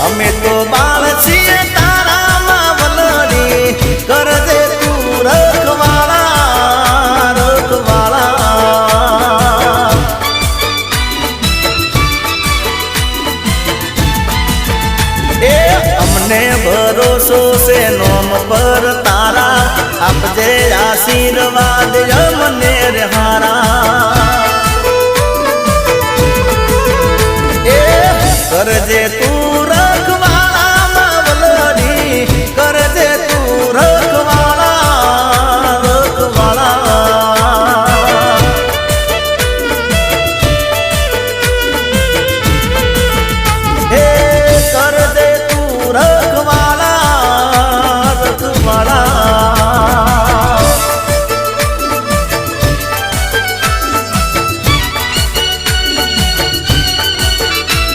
અમે તો બાળ છીએ તારામાં વલડી કરજે તું રખવાળા રખવાળા એ અમને ભરોસો છે નોમ પર તારા આપજે આશીર્વાદ અમને રે હારા